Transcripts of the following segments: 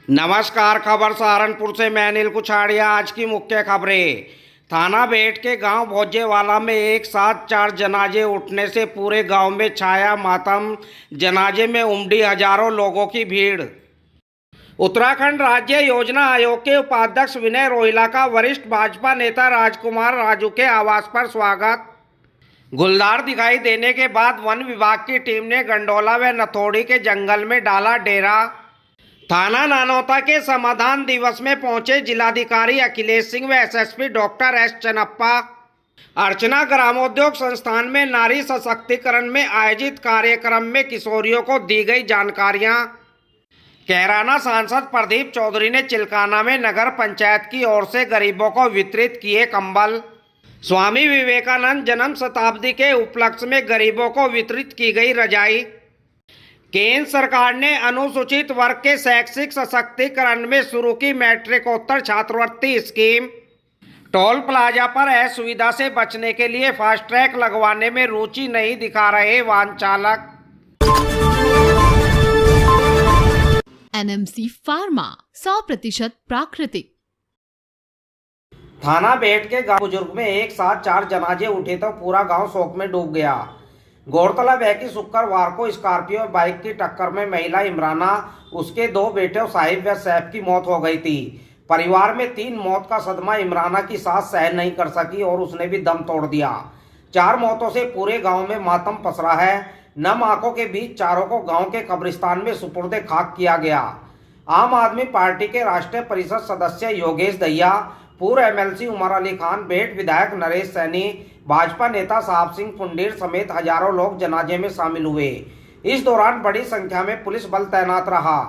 नमस्कार। खबर सहारनपुर से मैं अनिल कुछाड़िया। आज की मुख्य खबरें। थाना बेट के गांव भोजेवाला में एक साथ 4 जनाजे उठने से पूरे गांव में छाया मातम। जनाजे में उमड़ी हजारों लोगों की भीड़। उत्तराखंड राज्य योजना आयोग के उपाध्यक्ष विनय रोहिला का वरिष्ठ भाजपा नेता राजकुमार राजू के आवास पर स्वागत। गुलदार दिखाई देने के बाद वन विभाग की टीम ने गंडोला व नथोड़ी के जंगल में डाला डेरा। थाना नानौता के समाधान दिवस में पहुंचे जिलाधिकारी अखिलेश सिंह व एसएसपी डॉक्टर एस चन्नप्पा। अर्चना ग्रामोद्योग संस्थान में नारी सशक्तिकरण में आयोजित कार्यक्रम में किशोरियों को दी गई जानकारियां। कैराना सांसद प्रदीप चौधरी ने चिल्काना में नगर पंचायत की ओर से गरीबों को वितरित किए कंबल। स्वामी विवेकानंद जन्म शताब्दी के उपलक्ष्य में गरीबों को वितरित की गई रजाई। केंद्र सरकार ने अनुसूचित वर्ग के शैक्षिक सशक्तिकरण में शुरू की मैट्रिकोत्तर छात्रवृत्ति स्कीम। टोल प्लाजा पर असुविधा से बचने के लिए फास्ट ट्रैक लगवाने में रुचि नहीं दिखा रहे वाहन चालक। NMC फार्मा 100% प्राकृतिक। थाना बेट के गांव बुजुर्ग में एक साथ 4 जनाजे उठे तो पूरा गांव शोक में डूब गया। गौरतलब है कि शुक्रवार को स्कॉर्पियो और बाइक की टक्कर में महिला इमराना, उसके 2 बेटे साहिब व सैफ की मौत हो गई थी। परिवार में 3 मौत का सदमा इमराना की सास सहन नहीं कर सकी और उसने भी दम तोड़ दिया। 4 मौतों से पूरे गांव में मातम पसरा है। नम आंखों के बीच चारों को गांव के कब्रिस्तान में सुपुर्दे खाक किया गया। आम आदमी पार्टी के राष्ट्रीय परिषद सदस्य योगेश दहिया, पूर्व MLC उमर अली खान, बेट विधायक नरेश सैनी, भाजपा नेता साहब सिंह पुंडीर समेत हजारों लोग जनाजे में शामिल हुए। इस दौरान बड़ी संख्या में पुलिस बल तैनात रहा।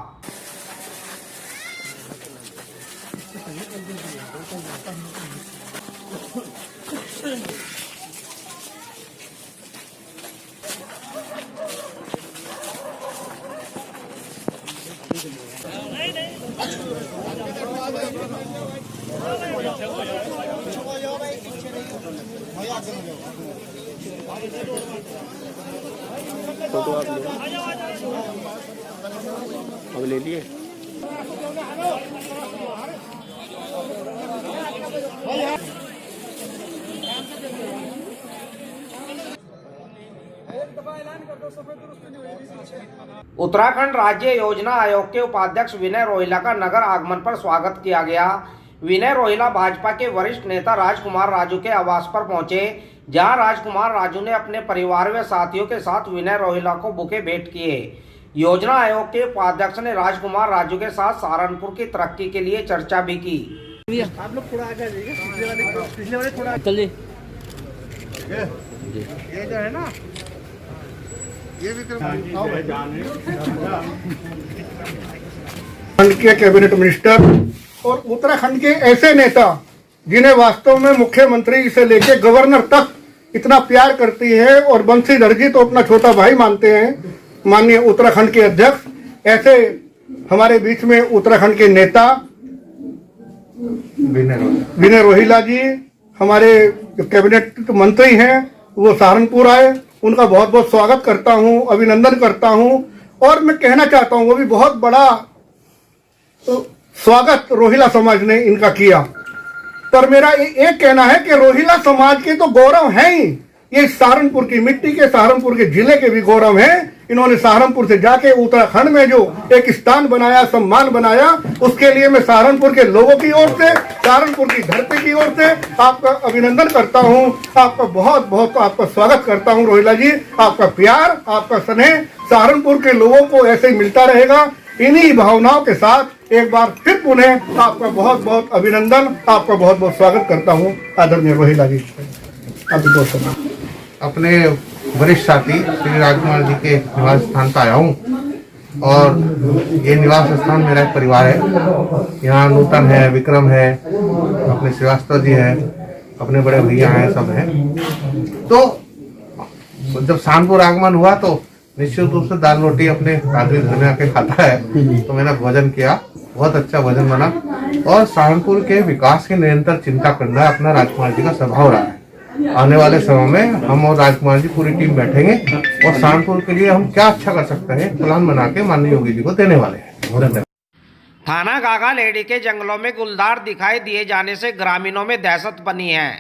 फोटो आप अब ले लिए। उत्तराखंड राज्य योजना आयोग के उपाध्यक्ष विनय रोहिला का नगर आगमन पर स्वागत किया गया। विनय रोहिला भाजपा के वरिष्ठ नेता राजकुमार राजू के आवास पर पहुंचे, जहां राजकुमार राजू ने अपने परिवार व साथियों के साथ विनय रोहिला को बुके भेंट किए। योजना आयोग के उपाध्यक्ष ने राजकुमार राजू के साथ सहारनपुर की तरक्की के लिए चर्चा भी की। आप लोग थोड़ा आगे जाइए, पिछले वाले थोड़ा चलिए। ये जो है ना, ये विक्रम के कैबिनेट मिनिस्टर और उत्तराखंड के ऐसे नेता जिन्हें वास्तव में मुख्यमंत्री से लेके गवर्नर तक इतना प्यार करती है और बंशीधर जी तो अपना छोटा भाई मानते हैं, माननीय उत्तराखंड के अध्यक्ष। ऐसे हमारे बीच में उत्तराखंड के नेता विनय रोहिला जी, हमारे कैबिनेट मंत्री हैं, वो सहारनपुर आए। उनका बहुत बहुत स्वागत करता हूं, अभिनंदन करता हूं। और मैं कहना चाहता हूं, वो भी बहुत बड़ा स्वागत रोहिला समाज ने इनका किया। पर मेरा एक कहना है कि रोहिला समाज के तो गौरव हैं ही, ये सहारनपुर की मिट्टी के, सहारनपुर के जिले के भी गौरव हैं। इन्होंने सहारनपुर से जाके उत्तराखंड में जो एक स्थान बनाया, सम्मान बनाया, उसके लिए मैं सहारनपुर के लोगों की ओर से, सहारनपुर की धरती की ओर से आपका अभिनंदन करता हूं। आपका बहुत बहुत आपका स्वागत करता हूं रोहिला जी। आपका प्यार, आपका स्नेह सहारनपुर के लोगों को ऐसे ही मिलता रहेगा। इन्हीं भावनाओं के साथ एक बार फिर पुनः आपका बहुत बहुत अभिनंदन, आपका बहुत बहुत स्वागत करता हूं आदरणीय रोहिला जी। आपके दोस्तों, अपने वरिष्ठ साथी श्री राजकुमार जी के निवास स्थान पर आया हूँ और ये निवास स्थान मेरा एक परिवार है। यहाँ नूतन है, विक्रम है, अपने श्रीवास्तव जी है, अपने बड़े भैया हैं, सब हैं। तो जब सहारनपुर आगमन हुआ तो निश्चित रूप से दाल रोटी अपने आदमी घर में आके खाता है, तो मैंने भोजन किया। बहुत अच्छा भोजन बना और सहारनपुर के विकास की निरंतर चिंता करना अपना राजकुमार जी का स्वभाव रहा है। आने वाले समय में हम और राजकुमार जी पूरी टीम बैठेंगे और सहारनपुर के लिए हम क्या अच्छा कर सकते हैं प्लान बना के माननीय योगी जी को देने वाले हैं। धन्यवाद। थाना गागालेडी के जंगलों में गुलदार दिखाई दिए जाने से ग्रामीणों में दहशत बनी है।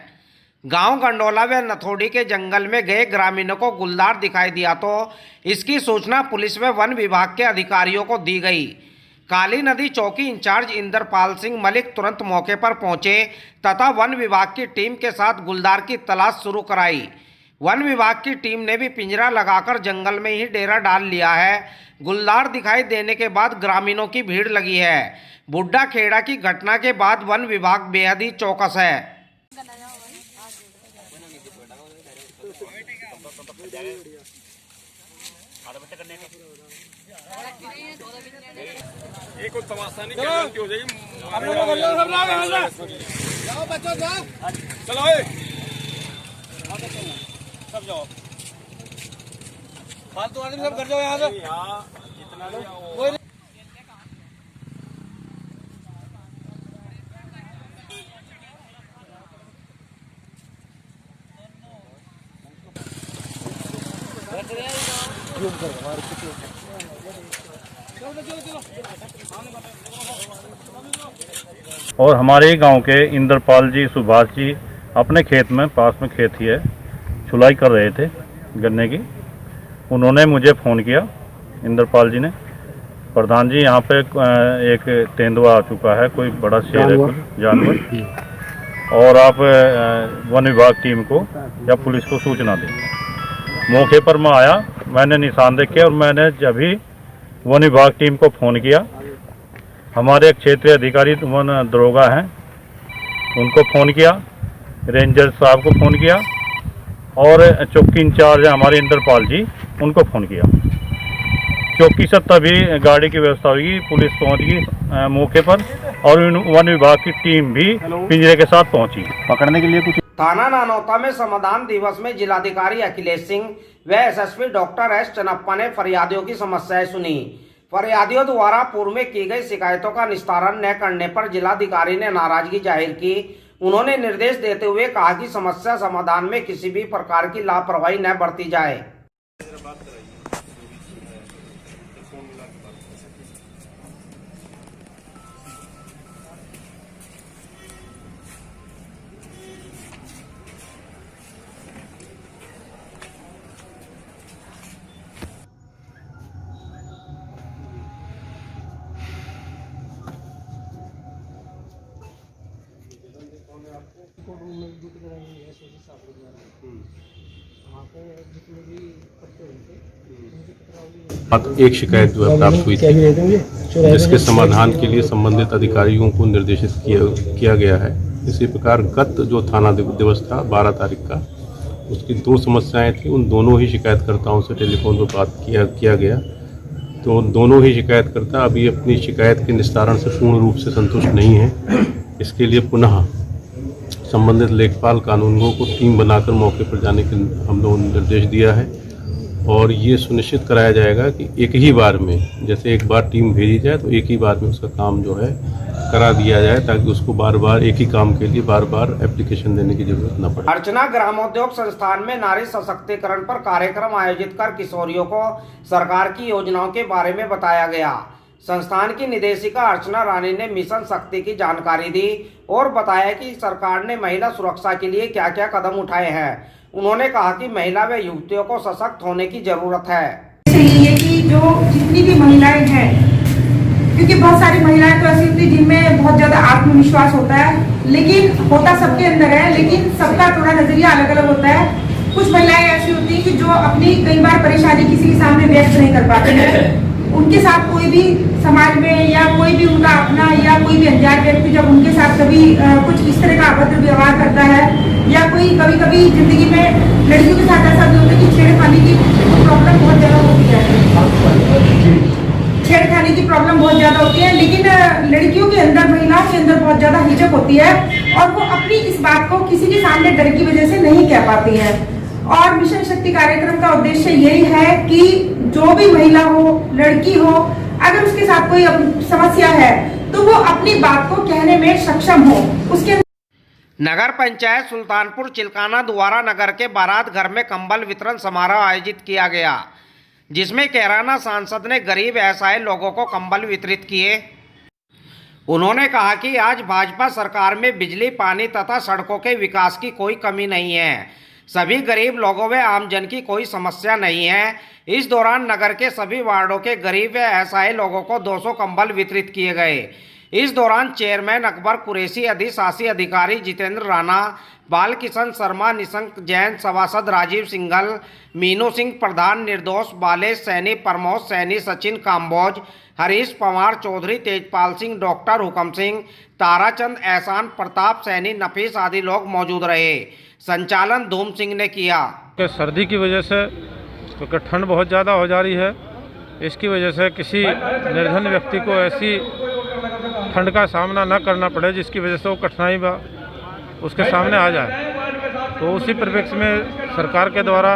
गांव गंडोला व नथोड़ी के जंगल में गए ग्रामीणों को गुलदार दिखाई दिया तो इसकी सूचना पुलिस व वन विभाग के अधिकारियों को दी गई। काली नदी चौकी इंचार्ज इंद्रपाल सिंह मलिक तुरंत मौके पर पहुंचे तथा वन विभाग की टीम के साथ गुलदार की तलाश शुरू कराई। वन विभाग की टीम ने भी पिंजरा लगाकर जंगल में ही डेरा डाल लिया है। गुलदार दिखाई देने के बाद ग्रामीणों की भीड़ लगी है। बुड्ढा खेड़ा की घटना के बाद वन विभाग बेहद ही चौकस है। एक कोई तमाशा नहीं, क्या गलती हो जाएगी। जाओ बच्चों जाओ, चलो सब जाओ, फालतू आदमी सब घर जाओ यहाँ से। इतना कोई और हमारे गांव के इंद्रपाल जी सुभाष जी अपने खेत में, पास में खेत ही है, छुलाई कर रहे थे गन्ने की। उन्होंने मुझे फ़ोन किया, इंद्रपाल जी ने, प्रधान जी यहाँ पे एक तेंदुआ आ चुका है, कोई बड़ा शेर है, कोई जानवर, और आप वन विभाग टीम को या पुलिस को सूचना दें। मौके पर मैं आया, मैंने निशान देखे और मैंने जब ही वन विभाग टीम को फ़ोन किया, हमारे क्षेत्रीय अधिकारी वन दरोगा हैं, उनको फ़ोन किया, रेंजर साहब को फ़ोन किया और चौकी इंचार्ज है हमारे इंद्रपाल जी, उनको फ़ोन किया। चौकी से तभी गाड़ी की व्यवस्था हुई, पुलिस पहुंच गई मौके पर और वन विभाग की टीम भी पिंजरे के साथ पहुंची पकड़ने के लिए। कुछ थाना नानौता में समाधान दिवस में जिलाधिकारी अखिलेश सिंह व एसएसपी डॉक्टर एस चन्नप्पा ने फरियादियों की समस्याएं सुनी। फरियादियों द्वारा पूर्व में की गई शिकायतों का निस्तारण न करने पर जिलाधिकारी ने नाराजगी जाहिर की। उन्होंने निर्देश देते हुए कहा कि समस्या समाधान में किसी भी प्रकार की लापरवाही न बरती जाए। एक शिकायत जो है प्राप्त हुई थी, जिसके समाधान के लिए संबंधित अधिकारियों को निर्देशित किया गया है। इसी प्रकार गत जो थाना दिवस था 12 तारीख का, उसकी 2 समस्याएं थी, उन दोनों ही शिकायतकर्ताओं से टेलीफोन पर बात किया गया। तो दोनों ही शिकायतकर्ता अभी अपनी शिकायत के निस्तारण से पूर्ण रूप से संतुष्ट नहीं है। इसके लिए पुनः संबंधित लेखपाल कानूनगो को टीम बनाकर मौके पर जाने के हम लोगों ने निर्देश दिया है और ये सुनिश्चित कराया जाएगा कि एक ही बार में, जैसे एक बार टीम भेजी जाए तो एक ही बार में उसका काम जो है करा दिया जाए, ताकि उसको बार बार एक ही काम के लिए बार बार एप्लीकेशन देने की जरूरत न पड़े। अर्चना ग्रामोद्योग संस्थान में नारी सशक्तिकरण पर कार्यक्रम आयोजित कर किशोरियों को सरकार की योजनाओं के बारे में बताया गया। संस्थान की निदेशिका अर्चना रानी ने मिशन शक्ति की जानकारी दी और बताया कि सरकार ने महिला सुरक्षा के लिए क्या क्या कदम उठाए हैं। उन्होंने कहा कि महिला व युवतियों को सशक्त होने की जरूरत है। ये कि जो जितनी भी महिलाएं हैं, क्योंकि बहुत सारी महिलाएं तो ऐसी होती है जिनमें बहुत ज्यादा आत्मविश्वास होता है, लेकिन होता सबके अंदर है, लेकिन सबका थोड़ा नजरिया अलग अलग होता है। कुछ महिलाएं ऐसी होती हैं कि जो अपनी कई बार परेशानी किसी के सामने व्यक्त नहीं कर पाती है। उनके साथ कोई भी समाज में या कोई भी उनका अपना या कोई भी अनजान व्यक्ति जब उनके साथ कभी कुछ इस तरह का अभद्र व्यवहार करता है, या कोई कभी कभी जिंदगी में लड़कियों के साथ ऐसा भी होता है कि छेड़खानी की प्रॉब्लम बहुत ज्यादा होती है, छेड़खानी की प्रॉब्लम बहुत ज्यादा होती है, लेकिन लड़कियों के अंदर, महिलाओं के अंदर बहुत ज्यादा हिचक होती है और वो अपनी इस बात को किसी के सामने डर की वजह से नहीं कह पाती है। और मिशन शक्ति कार्यक्रम का उद्देश्य यही है कि जो भी महिला हो, लड़की हो, अगर उसके साथ कोई समस्या है तो वो अपनी बात को कहने में सक्षम हो। उसके नगर पंचायत सुल्तानपुर चिल्काना द्वारा नगर के बारात घर में कंबल वितरण समारोह आयोजित किया गया, जिसमें कैराना सांसद ने गरीब असहाय लोगों को कंबल वितरित किए। उन्होंने कहा कि आज भाजपा सरकार में बिजली, पानी तथा सड़कों के विकास की कोई कमी नहीं है। सभी गरीब लोगों व आमजन की कोई समस्या नहीं है। इस दौरान नगर के सभी वार्डों के गरीब व असहाय लोगों को 200 कंबल वितरित किए गए। इस दौरान चेयरमैन अकबर कुरैशी, अधिशासी अधिकारी जितेंद्र राणा, बाल किशन शर्मा, निशंक जैन, सभासद राजीव सिंघल, मीनू सिंह प्रधान, निर्दोष बालेश सैनी, प्रमोद सैनी, सचिन काम्बोज, हरीश पवार चौधरी, तेजपाल सिंह, डॉक्टर हुकम सिंह, ताराचंद, एहसान, प्रताप सैनी, नफीस आदि लोग मौजूद रहे। संचालन धूम सिंह ने किया। सर्दी की वजह से क्योंकि ठंड बहुत ज़्यादा हो जा रही है, इसकी वजह से किसी निर्धन व्यक्ति को ऐसी ठंड का सामना न करना पड़े जिसकी वजह से वो कठिनाई उसके सामने आ जाए। तो उसी परिप्रेक्ष्य में सरकार के द्वारा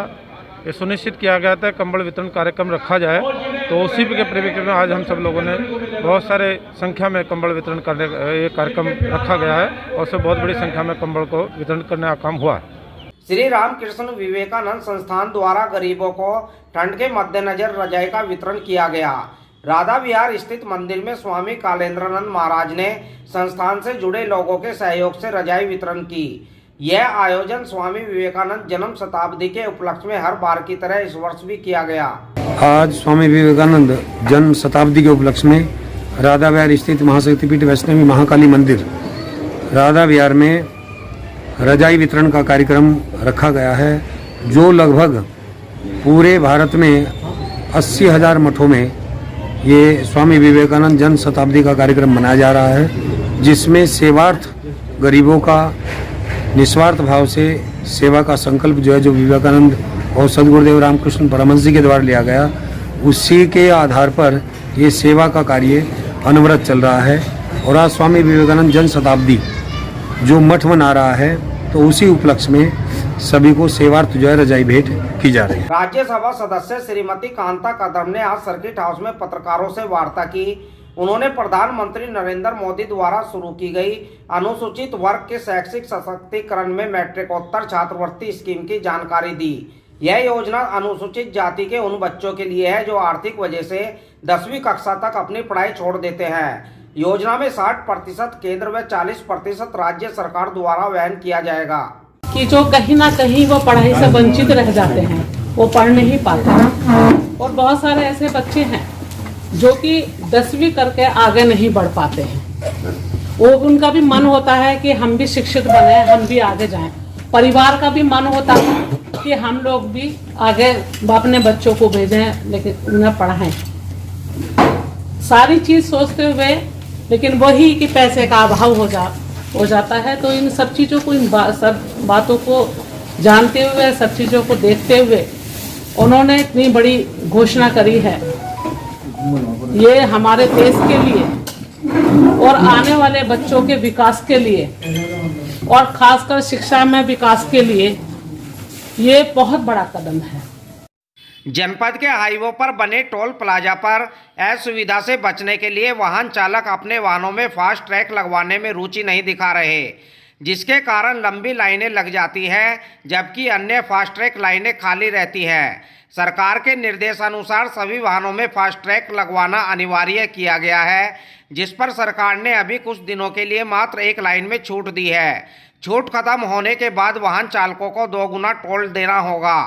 ये सुनिश्चित किया गया था कंबल वितरण कार्यक्रम रखा जाए। तो उसी के परिप्रेक्ष्य में आज हम सब लोगों ने बहुत सारे संख्या में कंबल वितरण करने ये कार्यक्रम रखा गया है और उससे बहुत बड़ी संख्या में कंबल को वितरण करने का काम हुआ है। श्री रामकृष्ण विवेकानंद संस्थान द्वारा गरीबों को ठंड के मद्देनजर रजाई का वितरण किया गया। राधा विहार स्थित मंदिर में स्वामी कालेंद्रानंद महाराज ने संस्थान से जुड़े लोगों के सहयोग से रजाई वितरण की। यह आयोजन स्वामी विवेकानंद जन्म शताब्दी के उपलक्ष्य में हर बार की तरह इस वर्ष भी किया गया। आज स्वामी विवेकानंद जन्म शताब्दी के उपलक्ष्य में राधा विहार स्थित महाशक्तिपीठ वैष्णवी महाकाली मंदिर राधा विहार में रजाई वितरण का कार्यक्रम रखा गया है, जो लगभग पूरे भारत में 80,000 मठों में ये स्वामी विवेकानंद जन्म शताब्दी का कार्यक्रम मनाया जा रहा है, जिसमें सेवार्थ गरीबों का निस्वार्थ भाव से सेवा का संकल्प जो है, जो विवेकानंद और सद्गुरुदेव रामकृष्ण परमहंस जी के द्वारा लिया गया, उसी के आधार पर ये सेवा का कार्य अनवरत चल रहा है। और आज स्वामी विवेकानंद जन्म शताब्दी जो मठ मना रहा है, तो उसी उपलक्ष्य में सभी को सेवार्थ जो है रजाई भेंट की जा रही है। राज्यसभा सदस्य श्रीमती कांता कदम ने आज सर्किट हाउस में पत्रकारों से वार्ता की। उन्होंने प्रधानमंत्री नरेंद्र मोदी द्वारा शुरू की गई अनुसूचित वर्ग के शैक्षिक सशक्तिकरण में मैट्रिकोत्तर छात्रवृत्ति स्कीम की जानकारी दी। यह योजना अनुसूचित जाति के उन बच्चों के लिए है जो आर्थिक वजह से 10वीं कक्षा तक अपनी पढ़ाई छोड़ देते हैं। योजना में 60% केंद्र व 40% राज्य सरकार द्वारा वहन किया जाएगा। कि जो कहीं ना कहीं वो पढ़ाई से वंचित रह जाते हैं, वो पढ़ नहीं पाते हैं, और बहुत सारे ऐसे बच्चे हैं जो कि 10वीं करके आगे नहीं बढ़ पाते हैं। वो उनका भी मन होता है कि हम भी शिक्षित बने, हम भी आगे जाएं। परिवार का भी मन होता है कि हम लोग भी आगे अपने बच्चों को भेजें, लेकिन उन्हें पढ़ाएं। सारी चीज सोचते हुए, लेकिन वही कि पैसे का अभाव हो जाता है। तो इन सब चीज़ों को, सब बातों को जानते हुए, सब चीज़ों को देखते हुए उन्होंने इतनी बड़ी घोषणा करी है। ये हमारे देश के लिए और आने वाले बच्चों के विकास के लिए और खासकर शिक्षा में विकास के लिए ये बहुत बड़ा कदम है। जनपद के हाईवे पर बने टोल प्लाजा पर असुविधा से बचने के लिए वाहन चालक अपने वाहनों में फास्ट ट्रैक लगवाने में रुचि नहीं दिखा रहे, जिसके कारण लंबी लाइनें लग जाती हैं, जबकि अन्य फास्ट ट्रैक लाइनें खाली रहती हैं। सरकार के निर्देशानुसार सभी वाहनों में फास्ट ट्रैक लगवाना अनिवार्य किया गया है, जिस पर सरकार ने अभी कुछ दिनों के लिए मात्र एक लाइन में छूट दी है। छूट खत्म होने के बाद वाहन चालकों को 2 गुना टोल देना होगा।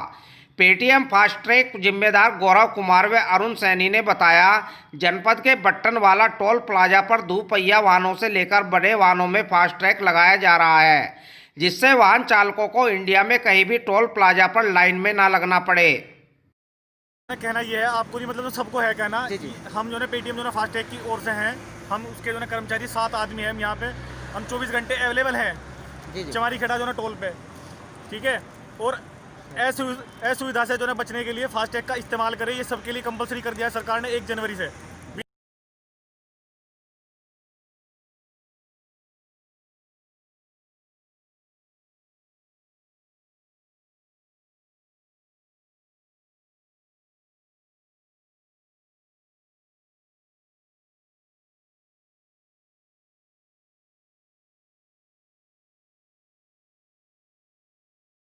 पेटीएम फास्ट ट्रैक जिम्मेदार गौरव कुमार व अरुण सैनी ने बताया, जनपद के बट्टनवाला टोल प्लाजा पर दोपहिया वाहनों से लेकर बड़े वाहनों में फास्ट ट्रैक लगाया जा रहा है, जिससे वाहन चालकों को इंडिया में कहीं भी टोल प्लाजा पर लाइन में ना लगना पड़े। कहना ये है, आपको नहीं मतलब तो सबको है कहना। हम जो है पेटीएम जो है फास्ट ट्रैक की ओर से हैं, हम उसके जो है कर्मचारी 7 आदमी हैं। हम यहाँ पे हम 24 घंटे अवेलेबल हैं चमारी खेड़ा जो है टोल पे, ठीक है। और असुविधा से जो है बचने के लिए फास्ट टैग का इस्तेमाल करें, ये सबके लिए कंपलसरी कर दिया है सरकार ने 1 जनवरी से।